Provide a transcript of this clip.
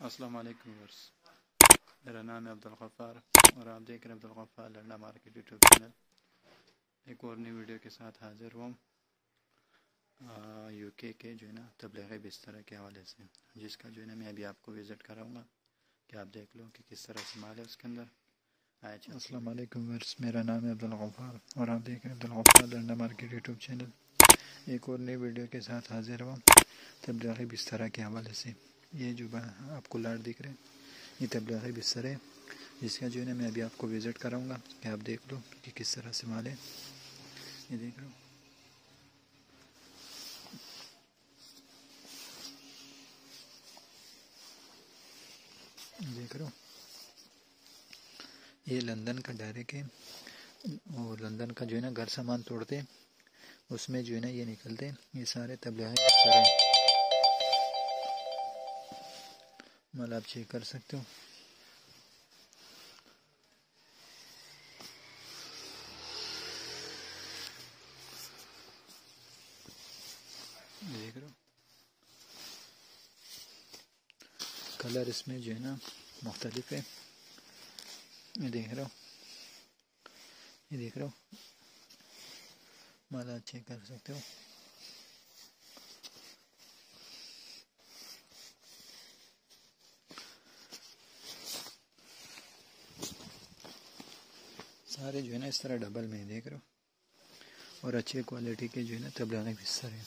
अस्सलाम वालेकुम व्यूअर्स, मेरा नाम है अब्दुल गफ्फार और आप देख रहे हैं Abdul Gaffar Landa market YouTube channel. एक और नई वीडियो के साथ हाजिर हुआ यूके के जो है ना तबलीगी बिस्तर के हवाले से, जिसका जो है ना मैं अभी आपको विज़िट कराऊंगा कि आप देख लो कि किस तरह से माल है उसके अंदर। अस्सलाम वालेकुम व्यूअर्स, मेरा नाम है अब्दुल गफ्फार और आप देख रहे हैं Abdul Gaffar Landa market YouTube channel. एक और नई वीडियो के साथ हाजिर हुआ तबलीगी बिस्तर के हवाले से। ये जो आपको लाट दिख रहे हैं ये तबलीगी बिस्तर है, जिसका जो है ना मैं अभी आपको विज़िट कराऊंगा कि आप देख लो कि किस तरह से माल है। ये देख लो, देख रहे हो, ये लंदन का डायरेक्ट है और लंदन का जो है ना घर सामान तोड़ते उसमें जो है ना ये निकलते, ये सारे तबलीगी बिस्तर हैं। माल आप चेक कर सकते हो। देख रहे हो, कलर इसमें जो है ना मुख्तलिफ है। ये देख रहे हो, ये देख रहे हो, माल आप चेक कर सकते हो। सारे जो है ना इस तरह डबल में देख रहे हो और अच्छे क्वालिटी के जो है ना तबलीगी बिस्तर है।